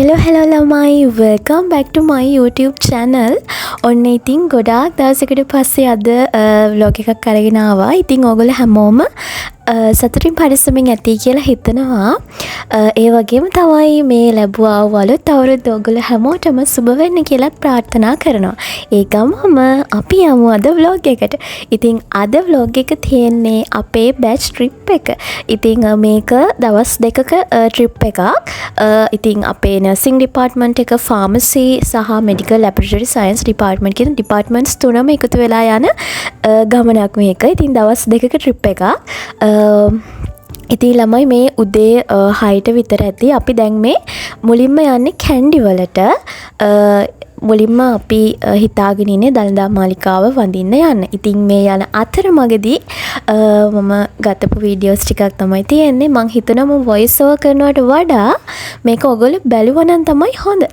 hello ළමයි welcome back to my YouTube channel. ඔන්න ඉතින් ගොඩාක් දවසකට පස්සේ අද vlog එකක් අරගෙන ආවා. ඉතින් ඕගොල්ලෝ හැමෝම සතුටින් පරිස්සමින් ඇති කියලා හිතනවා. ඒ වගේම තමයි මේ ලැබුවා වලුත් අවුරුද්ද ඕගොල්ලෝ හැමෝටම සුබ වෙන්න කියලා ප්‍රාර්ථනා කරනවා. ඒ ගමම අපි යමු අද vlog එකට. ඉතින් අද vlog එක තියෙන්නේ අපේ batch trip එක. ඉතින් මේක දවස් දෙකක trip එකක්. ඉතින් අපේ nursing department එක pharmacy සහ medical laboratory science department කියන departments තුනම එකතු වෙලා යන ගමනක් මේක. ඉතින් දවස් දෙකක trip එකක්. ඉතින් ළමයි මේ උදේ 6ට විතර ඇති. අපි දැන් මේ මුලින්ම යන්නේ කැන්ඩි වලට. මුලින්ම අපි හිතාගෙන ඉන්නේ දළදා මාලිකාව වඳින්න යන්න. ඉතින් මේ යන අතරමඟදී මම ගතපු වීඩියෝස් ටිකක් තමයි තියෙන්නේ. මං හිතනවා මම වොයිස් ඕවර් කරනවට වඩා මේක ඔයගොල්ලෝ බැලුවා නම් තමයි හොඳ.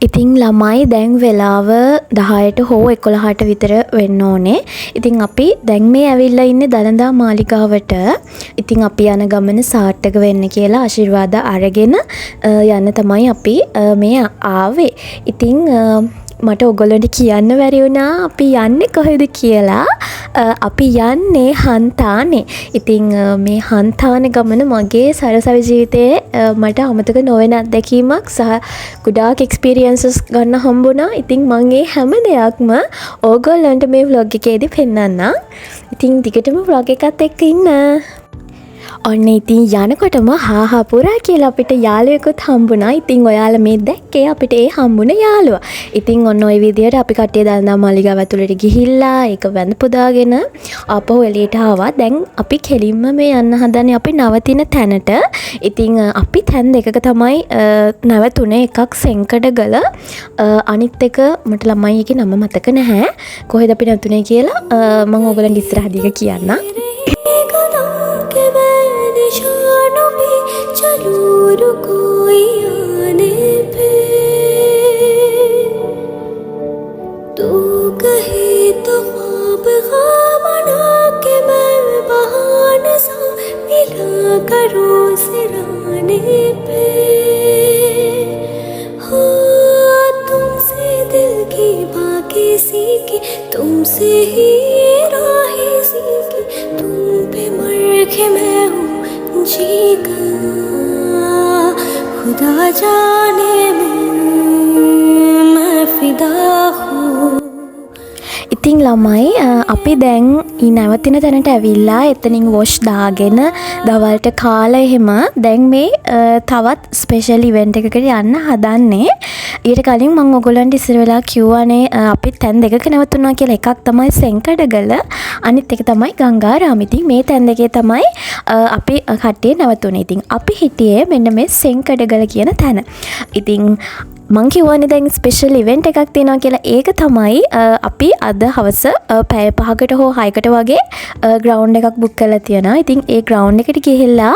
ඉතින් ළමයි දැන් වෙලාව 10ට හෝ 11ට විතර වෙන්න ඕනේ. ඉතින් අපි දැන් මේ ඇවිල්ලා ඉන්නේ දළදා මාලිගාවට. ඉතින් අපි යන ගමන සාර්ථක වෙන්න කියලා ආශිර්වාද අරගෙන යන්න තමයි අපි මේ ආවේ. ඉතින් මට ඔයගොල්ලන්ට කියන්න බැරි වුණා අපි යන්නේ කොහෙද කියලා. අපි යන්නේ හන්තානේ. ඉතින් මේ හන්තාන ගමන මගේ සරසවි ජීවිතයේ මට අමතක නොවන අත්දැකීමක් සහ ගොඩාක් එක්ස්පීරියන්සස් ගන්න හම්බුණා. ඉතින් මම ඒ හැම දෙයක්ම ඕගොල්ලන්ට මේ vlog එකේදී පෙන්නන්නම්. ඉතින් දිගටම vlog එකත් එක්ක ඉන්න. ඔන්න ඉතින් යනකොටම හාහා පුරා කියලා අපිට යාළුවෙකුත් හම්බුණා. ඉතින් ඔයාලා මේ දැක්කේ අපිට ඒ හම්බුණ යාළුවා. ඉතින් ඔන්න ওই විදියට අපි කට්ටිය දළදා මාලිගාව ඇතුළට ගිහිල්ලා ඒක වැඳ පුදාගෙන ආපහු එළියට ආවා. දැන් අපි කෙලින්ම මේ යන්න හදන්නේ අපි නවතින තැනට. ඉතින් අපි තැන් දෙකක තමයි නැවතුනේ. එකක් සෙන්කඩගල අනිත් එක මට ළමයි එකේ නම මතක නැහැ. කොහෙද අපි නැවතුනේ කියලා මම ඔයගලන්ට ඉස්සරහදී කියන්නම්. निशानों पे चलो रुको आने पे तू कहे तो ख्वाब बना के मैं बहाने सा मिला करो सिराने पे हाँ तुमसे दिल की बातें सीखी तुमसे ही राहें सीखी तुम पे मर के मैं हूँ जीगा खुदा जाने मैं फिदा हूँ. ඉතින් ළමයි අපි දැන් නැවතින තැනට ඇවිල්ලා එතනින් වොෂ් දාගෙන දවල්ට කාලා එහෙම දැන් මේ තවත් ස්පෙෂල් ඉවෙන්ට් එකකට යන්න හදන්නේ. ඊට කලින් මම ඔයගොල්ලන්ට ඉස්සර වෙලා කිව්වනේ අපි තැන් දෙකක නැවතුණා කියලා. එකක් තමයි සෙන්කඩගල අනිත් එක තමයි ගංගාරාම. ඉතින් මේ තැන් දෙකේ තමයි අපි කට්ටිය නැවතුනේ. ඉතින් අපි හිටියේ මෙන්න මේ සෙන්කඩගල කියන තැන. ඉතින් මං කිව්වනේ දැන් ස්පෙෂල් ඉවෙන්ට් එකක් තියෙනවා කියලා. ඒක තමයි අපි අද හවස පැය 5කට හෝ 6කට වගේ ග්‍රවුන්ඩ් එකක් බුක් කරලා තියෙනවා. ඉතින් ඒ ග්‍රවුන්ඩ් එකට ගිහිල්ලා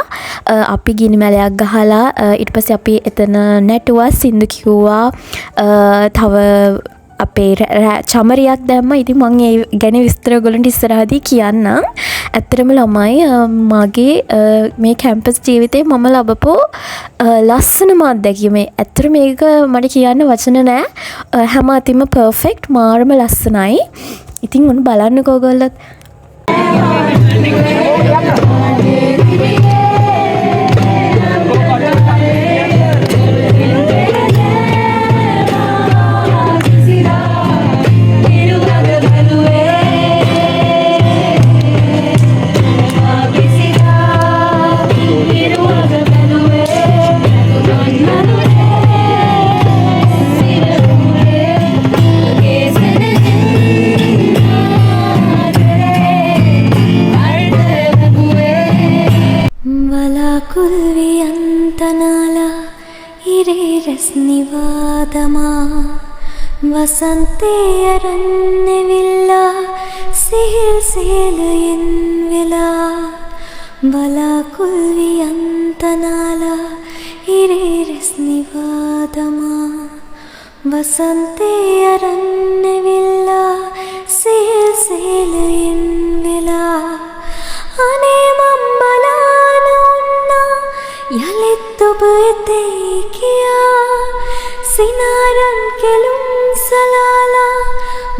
අපි ගිනි මැලයක් ගහලා ඊට පස්සේ අපි එතන නැටුවා, සින්දු කිව්වා, තව අපේ චමරියක් දැම්මා. ඉතින් මම ඒ ගැන විස්තර ඔයගොල්ලන්ට ඉස්සරහදී කියන්නම්. ඇත්තටම ළමයි මගේ මේ කැම්පස් ජීවිතේ මම ලබපු ලස්සනම අත්දැකීම. ඇත්තට මේක මට කියන්න වචන නෑ. හැම අතින්ම පර්ෆෙක්ට් මාරම ලස්සනයි. ඉතින් ඔන්න බලන්නකෝ ඔයගොල්ලෝ. වසන්තේ අරන්නේ විල්ලා සිහිල් සේලයෙන් වෙලා ಬಲಾಕುಲ್ವಿಯಂತನಾಲ ಹಿರೇರೆಸ್ನಿವಾದಮ ವಸಂತೆ ಅರಣ್ಯವಿಲ್ಲ ಸೇಲ್ ಸೇಲೆಯಿನ್ ವೆಲ ಅನೇ ಮಂಬಲಾನ ಉನ್ನ ಯಲಿತ್ತೊಬತೆ ಕಿಯಾ සිනාරන් කෙලුම් සලාලා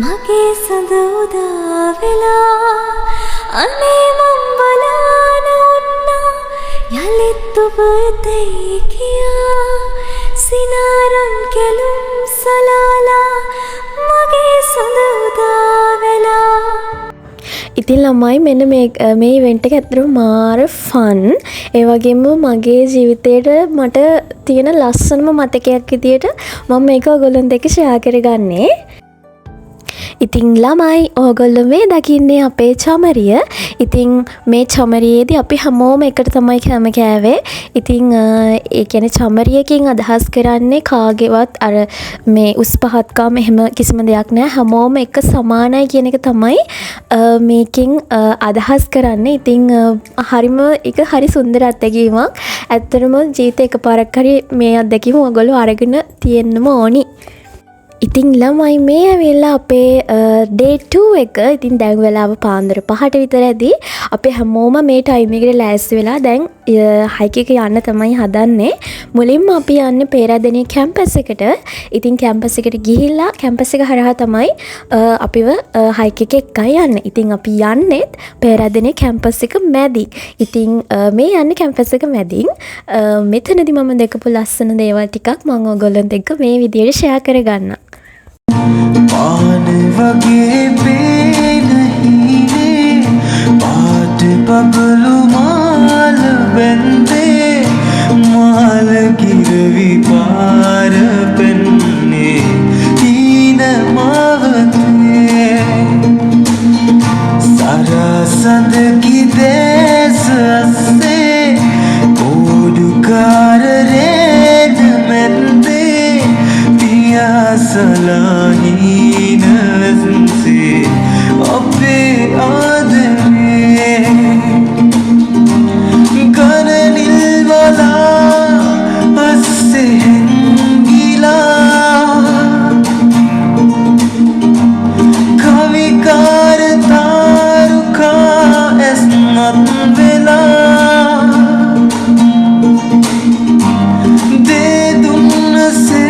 මගේ සඳ උදා වෙලා අනේ මං බලාන උන්නා යලිත් ඔබ එතෙයි කියා සිනාරන් කෙලුම් සලාලා මගේ සඳ උදා වෙලා. ඉතින් ළමයි මෙන්න මේ ඉවෙන්ට් එක ඇත්තටම මාර ෆන්. ඒ වගේම මගේ ජීවිතේට මට තියෙන ලස්සනම මතකයක් විදියට මම මේක ඔයගොල්ලොත් එක්ක ෂෙයා කරගන්නේ. ඉතින් ළමයි ඕගොල්ලෝ මේ දකින්නේ අපේ චමරිය. ඉතින් මේ චමරියේදී අපි හැමෝම එකට තමයි කැම කෑවේ. ඉතින් ඒ කියන්නේ චමරියකින් අදහස් කරන්නේ කාගේවත් අර මේ උස් පහත්කම් එහෙම කිසිම දෙයක් නෑ. හැමෝම එක සමානයි කියන එක තමයි මේකෙන් අදහස් කරන්නේ. ඉතින් හරි සුන්දර අත්දැකීමක්. ඇත්තටම ජීවිතේ එකපාරක් හරි මේ අත්දැකීම ඔයගොල්ලෝ අරගෙන තියෙන්නම ඕනි. ඉතින් ළමයි මේ ඇවිල්ලා අපේ ඩේ 2 එක. ඉතින් දැන් වෙලාව පාන්දර 5ට විතර ඇදී අපි හැමෝම මේ ටයිම් එකට ලෑස්ති වෙලා දැන් හයික් එක යන්න තමයි හදන්නේ. මුලින්ම අපි යන්නේ පේරාදෙණිය කැම්පස් එකට. ඉතින් කැම්පස් එකට ගිහිල්ලා කැම්පස් එක හරහා තමයි අපිව හයික් එක එක්කයි යන්නේ. ඉතින් අපි යන්නේ පේරාදෙණිය කැම්පස් එක මැදින්. ඉතින් මේ යන්නේ කැම්පස් එක මැදින්. මෙතනදී මම දැකපු ලස්සන දේවල් ටිකක් මම ඔයගොල්ලන්ට එක්ක මේ විදියට ෂෙයා කරගන්නම්. पान वगे पे नहीं पाट बबलू माल बंदे माल गिरवी पार पन्ने तीन मावते सारा संद की देश से ओडुकार रेड मende पिया सलाही नज़े अपे आदमे कननिल वाला अस्से गीला कविकार तारुका एस्मत वेला दे दुन से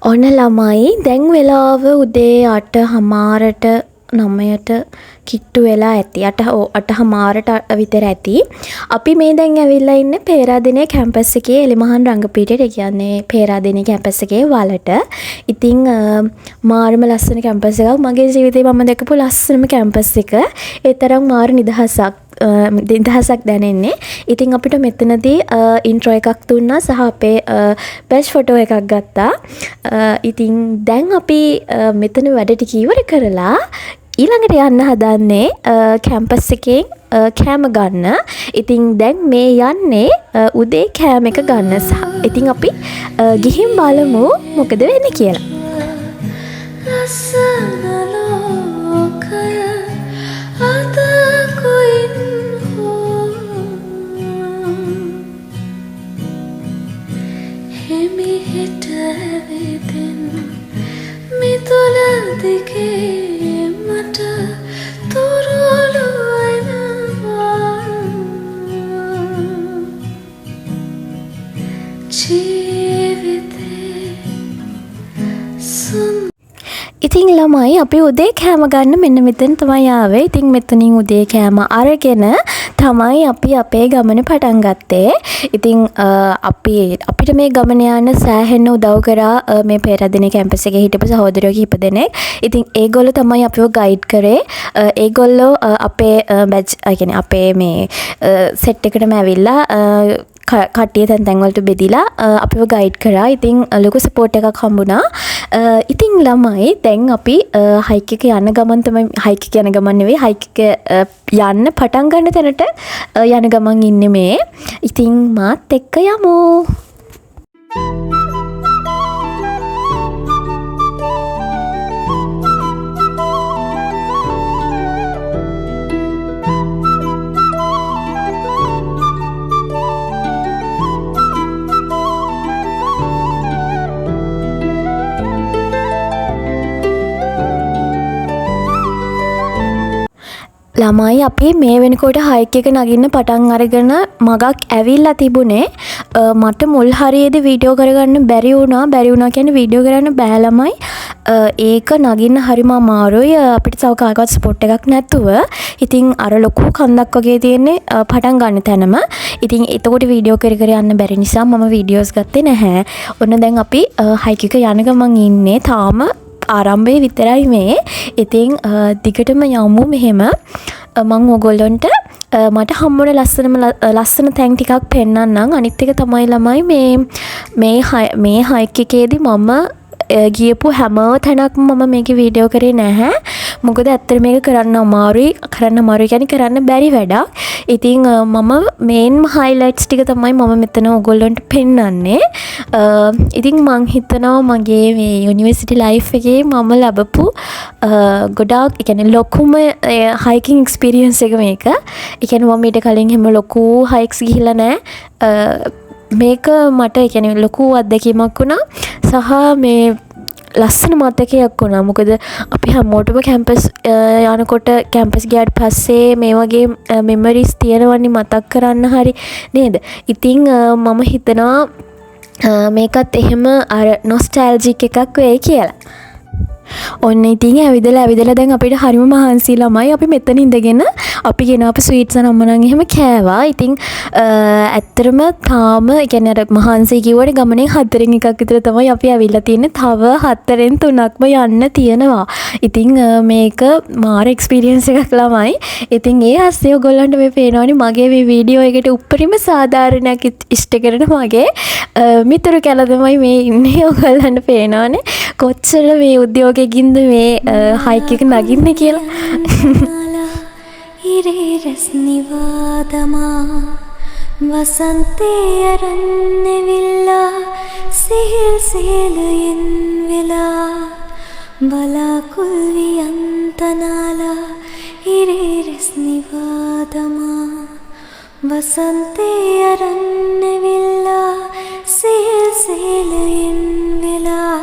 ඔන්න ළමයි දැන් වෙලාව උදේ 8:00ට 9ට කිට්ටු වෙලා ඇති. 8:00ට විතර ඇති. අපි මේ දැන් ඇවිල්ලා ඉන්නේ පේරාදෙණිය කැම්පස් එකේ එලිමහන් රංගපීඨයට. ඒ කියන්නේ පේරාදෙණිය කැම්පස් එකේ වලට. ඉතින් මාරම ලස්සන කැම්පස් එකක්. මගේ ජීවිතේ මම දැකපු ලස්සනම කැම්පස් එක. ඒ තරම් මාර නිදහසක් දැනෙන්නේ. ඉතින් අපිට මෙතනදී ඉන්ට්‍රෝ එකක් දුන්නා සහ අපේ බැච් ෆොටෝ එකක් ගත්තා. ඉතින් දැන් අපි මෙතන වැඩ ටික ඉවර කරලා ඊළඟට යන්න හදන්නේ කැම්පස් එකෙන් කෑම ගන්න. ඉතින් දැන් මේ යන්නේ උදේ කෑම එක ගන්න සහ ඉතින් අපි ගිහින් බලමු මොකද වෙන්නේ කියලා. ඉතින් ළමයි අපි උදේ කෑම ගන්න මෙන්න මෙතන තමයි ආවේ. ඉතින් මෙතනින් උදේ කෑම අරගෙන තමයි අපි අපේ ගමන පටන් ගත්තේ. ඉතින් අපිට මේ ගමන යන්න සෑහෙන්න උදව් කරා මේ පේරාදෙණිය කැම්පස් එකේ හිටපු සහෝදරයෝ කිහිප දෙනෙක්. ඉතින් ඒගොල්ලෝ තමයි අපිව ගයිඩ් කරේ. ඒගොල්ලෝ අපේ බැච් කියන්නේ අපේ මේ සෙට් එකටම ඇවිල්ලා කට්ටිය තැන් වලට බෙදිලා අපිව ගයිඩ් කරා. ඉතින් ලොකු සපෝට් එකක් හම්බුණා. ඉතින් ළමයි දැන් අපි හයික් එක යන ගමන් තමයි හයික් එක යන ගමන් නෙවෙයි හයික් එක යන්න පටන් ගන්න තැනට යන ගමන් ඉන්නේ මේ. ඉතින් මාත් එක්ක යමු. ළමයි අපි මේ වෙනකොට හයික් එක නගින්න පටන් අරගෙන මගක් ඇවිල්ලා තිබුණේ. මට මුල් හරියේදී වීඩියෝ කරගන්න බැරි වුණා කියන්නේ වීඩියෝ කරන්න බෑ ළමයි. ඒක නගින්න හරිම අමාරුයි අපිට තව කාගවත් ස්පොට් එකක් නැතුව. ඉතින් අර ලොකු කන්දක් වගේ තියෙන්නේ පටන් ගන්න තැනම. ඉතින් එතකොට වීඩියෝ කර කර යන්න බැරි නිසා මම වීඩියෝස් ගත්තේ නැහැ. ඔන්න දැන් අපි හයික් එක යන ගමන් ඉන්නේ. තාම ආරම්භයේ විතරයි මේ. ඉතින් දිගටම යමු මෙහෙම. මම ඔයගොල්ලන්ට මට හම්බුන ලස්සන තැන් ටිකක් පෙන්නන්නම්. අනිත් එක තමයි ළමයි මේ හයික් එකේදී මම ගියපු හැම තැනක්ම මම මේකේ වීඩියෝ කරේ නැහැ. මොකද ඇත්තට මේක කරන්න අමාරුයි කියන්නේ කරන්න බැරි වැඩක්. ඉතින් මම මේන් හයිලයිට්ස් ටික තමයි මම මෙතන ඔයගොල්ලන්ට පෙන්නන්නේ. ඉතින් මං හිතනවා මගේ මේ යුනිවර්සිටි ලයිෆ් එකේ මම ලැබපු ගොඩාක් කියන්නේ ලොකුම හයිකින් එක්ස්පීරියන්ස් එක මේක. ඒ කියන්නේ මම ඊට කලින් හැම ලොකු හයික්ස් ගිහිල්ලා නැහැ. මේක මට ඒ කියන්නේ ලොකු අත්දැකීමක් වුණා. සහ මේ ලස්සන මතකයක් වුණා. මොකද අපි හැමෝටම කැම්පස් යනකොට කැම්පස් ගියාට පස්සේ මේ වගේ මෙමරිස් තියෙනවන්නේ මතක් කරන්න හරි නේද? ඉතින් මම හිතනවා මේකත් එහෙම අර නොස්ටැල්ජික් එකක් වෙයි කියලා. ඔන්න ඉතින් ඇවිදලා දැන් අපිට හරිම මහන්සි ළමයි. අපි මෙතන ඉඳගෙන අපි ගෙනාපු ස්වීට්ස් අනම්මනම් එහෙම කෑවා. ඉතින් ඇත්තටම තාම කියන්නේ අර මහන්සි කිව්වට ගමනේ 4න් එකක් විතර තමයි අපි ඇවිල්ලා තියෙන්නේ. තව 4න් 3ක්ම යන්න තියෙනවා. ඉතින් මේක මාර එක්ස්පීරියන්ස් එකක් ළමයි. ඉතින් ඒ ඇස්සේ ඔයගොල්ලන්ට මේ පේනවනේ මගේ මේ වීඩියෝ එකට උඩරිම සාධාරණයක් ඉෂ්ට කරන මගේ මිතුරු කැලදමයි මේ ඉන්නේ. ඔයගොල්ලන්ට පේනවනේ කොච්චර මේ උද්‍යෝගයකින්ද මේ හයික් එක නගින්නේ කියලා. ඉරේ රස්නිවාදමා වසන්තේ අරන්නවිල්ලා සිහිල් සේලයෙන් වෙලා බලාකුල් වියන්තනාලා ඉරේ රස්නිවාදමා වසන්තේ අරන්නවිල්ලා සිහිල් සේලයෙන් වෙලා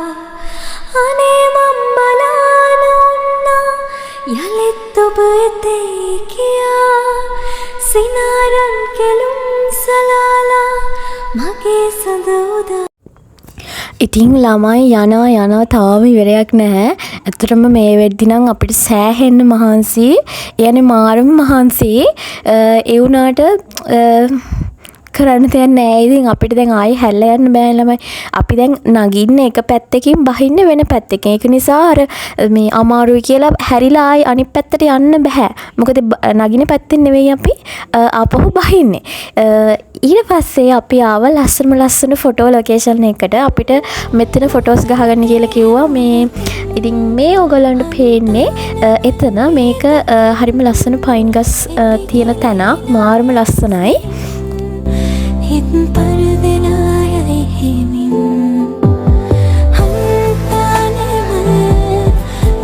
අනේ මම් බලාන උන්නා යලිත් ඔබ එතේ කියා සිනාරන් කෙලුම් සලාලා මගේ සඳ උදා. ඉතින් ළමයි යනවා තාම ඉවරයක් නැහැ. ඇත්තටම මේ වෙද්දි නම් අපිට සෑහෙන්න මහන්සි. يعني මාරම මහන්සි. ඒ වුණාට කරන්න දෙයක් නැහැ. ඉතින් අපිට දැන් ආයි හැල්ලා යන්න බෑ ළමයි. අපි දැන් නගින්නේ එක පැත්තකින් බහින්නේ වෙන පැත්තකින්. ඒක නිසා අර මේ අමාරුයි කියලා හැරිලා ආයි අනිත් පැත්තට යන්න බෑ. මොකද නගින පැත්තෙන් නෙවෙයි අපි ආපහු බහින්නේ. ඊට පස්සේ අපි ආව ලස්සන ෆොටෝ ලොකේෂන් එකට. අපිට මෙතන ෆොටෝස් ගහගන්න කියලා කිව්වා. මේ ඉතින් මේ ඔයගොල්ලන්ට පේන්නේ එතන මේක හරිම ලස්සන පයින් ගස් තියෙන තැනක්. මාරම ලස්සනයි. හිත් පරදෙලා යයි හිමින් හම්තානෙම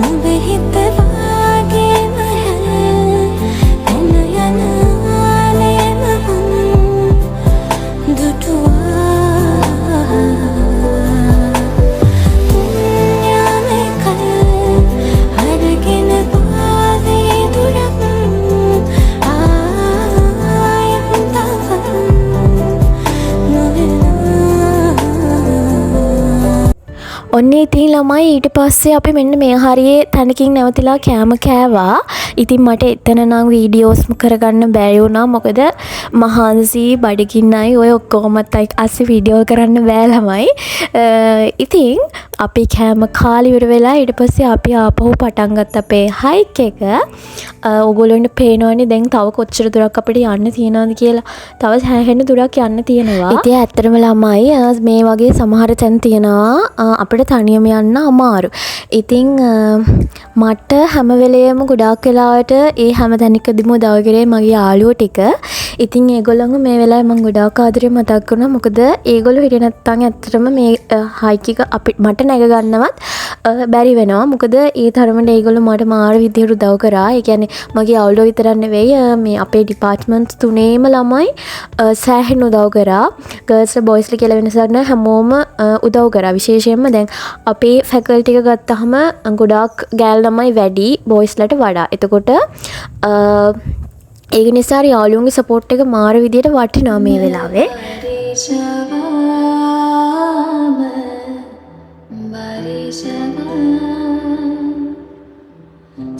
නුඹ හිත වාගේම එන යන ආලේම දුටුවා පුණ්‍යමේ කල් අරගෙන පාදේ දුරක් ආයම් තව ඔන්න ඉතින් ළමයි ඊට පස්සේ අපි මෙන්න මේ හරියේ තැනකින් නැවතිලා කෑම කෑවා. ඉතින් මට එතන නම් වීඩියෝස් කරගන්න බැරි වුණා. මොකද මහන්සි බඩගින්නයි ඔය ඔක්කොමත් අස්සේ වීඩියෝ කරන්න බෑ ළමයි. ඉතින් අපි කෑම කාලේ ඉවර වෙලා ඊට පස්සේ අපි ආපහු පටන් ගත්ත අපේ හයික් එක. ඕගොල්ලන්ට පේනවනේ දැන් තව කොච්චර දුරක් අපිට යන්න තියෙනවද කියලා. තව හැහෙන්න දුරක් යන්න තියෙනවා. ඉතින් ඇත්තටම ළමයි මේ වගේ සමහර තැන් තියෙනවා අපිට තනියම යන්න අමාරු. ඉතින් මට හැම වෙලේම ගොඩාක් වෙලාවට ඒ හැම තැනකදීම උදව් කරේ මගේ යාළුවෝ ටික. ඉතින් ඒගොල්ලන්ව මේ වෙලාවේ මම ගොඩාක් ආදරේ මතක් වුණා. මොකද ඒගොල්ලෝ හිටියේ නැත්නම් ඇත්තටම මේ හයික් එක මට නැග ගන්නවත් බැරි වෙනවා. මොකද ඒ තරමට ඒගොල්ලෝ මට මාර විදිහට උදව් කරා. ඒ කියන්නේ මගේ යාළුවෝ විතරක් නෙවෙයි මේ අපේ ඩිපාර්ට්මන්ට්ස් තුනේම ළමයි සෑහෙන උදව් කරා. ගර්ල්ස්ලා බොයිස්ලා කියලා වෙනසක් නැහැ. හැමෝම උදව් කරා. විශේෂයෙන්ම දැන් අපේ ෆැකල්ටි එක ගත්තහම ගොඩාක් ගෑල් ළමයි වැඩි බොයිස්ලට වඩා. එතකොට ඒක නිසා යාළුවන්ගේ සපෝට් එක මාර විදියට වටිනවා මේ වෙලාවේ.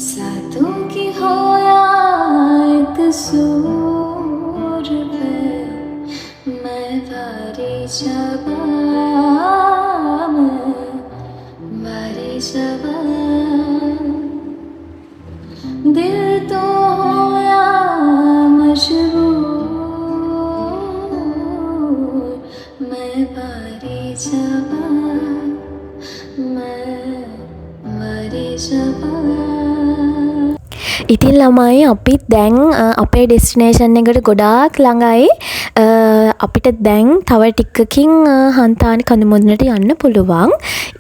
सातों की होया एक सूर पे मैं बारी शबाब बारी शबाब दिल तो होया मशहूर मैं बारी शबाब मैं बारी शबाब. ඉතින් ළමයි අපි දැන් අපේ ඩෙස්ටිනේෂන් එකට ගොඩාක් ළඟයි. අපිට දැන් තව ටිකකින් හන්තානි කඳුමුදුනට යන්න පුළුවන්.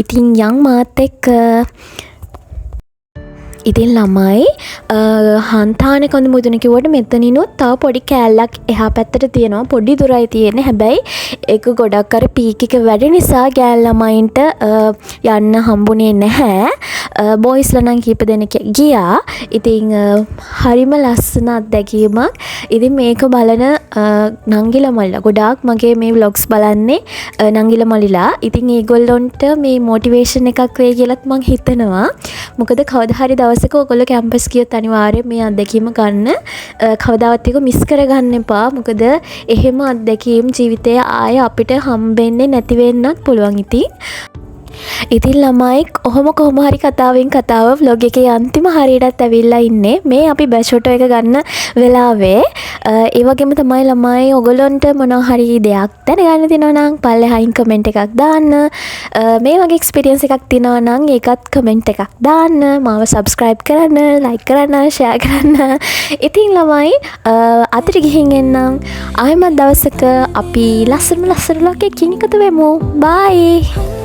ඉතින් යන් මාත් එක්ක. ඉතින් ළමයි හන්තාන කඳුමුදුන කිව්වට මෙතනිනුත් තව පොඩි කෑල්ලක් එහා පැත්තට තියෙනවා. පොඩි දුරයි තියෙන්නේ. හැබැයි ඒක ගොඩක් අර පීක් එක වැඩි නිසා ගෑල් ළමයින්ට යන්න හම්බුනේ නැහැ. බොයිස්ලා නම් කීප දෙනෙක් ගියා. ඉතින් හරිම ලස්සන අත්දැකීමක්. ඉතින් මේක බලන නංගිලා මල්ලා ගොඩාක් මගේ මේ vlogs බලන්නේ නංගිලා මල්ලිලා. ඉතින් ඒගොල්ලොන්ට මේ මොටිවේෂන් එකක් වෙයි කියලාත් මං හිතනවා. මොකද කවදා හරි දවසක ඔයගොල්ලෝ කැම්පස් ගියොත් අනිවාර්යයෙන් මේ අත්දැකීම ගන්න. කවදාවත් ඒක මිස් කරගන්න එපා. මොකද එහෙම අත්දැකීම් ජීවිතයේ ආය අපිට හම්බෙන්නේ නැති වෙන්නත් පුළුවන්. ඉතින් ළමයි කොහොම හරි කතාවෙන් කතාව vlog එකේ අන්තිම හරියටත් ඇවිල්ලා ඉන්නේ. මේ අපි බෑච් ෆොටෝ එක ගන්න වෙලාවේ ඒ වගේම තමයි ළමයි ඔයගොල්ලන්ට මොනවා හරි දෙයක් දැනගන්න තියෙනවා නම් පල්ලෙහායින් කමෙන්ට් එකක් දාන්න. මේ වගේ එක්ස්පීරියන්ස් එකක් තියෙනවා නම් ඒකත් කමෙන්ට් එකක් දාන්න. මාව subscribe කරන්න, like කරන්න, share කරන්න. ඉතින් ළමයි අතට ගිහින් එන්නම්. ආයෙමත් දවසක අපි ලස්සන vlog එකකින් එකතු වෙමු. bye.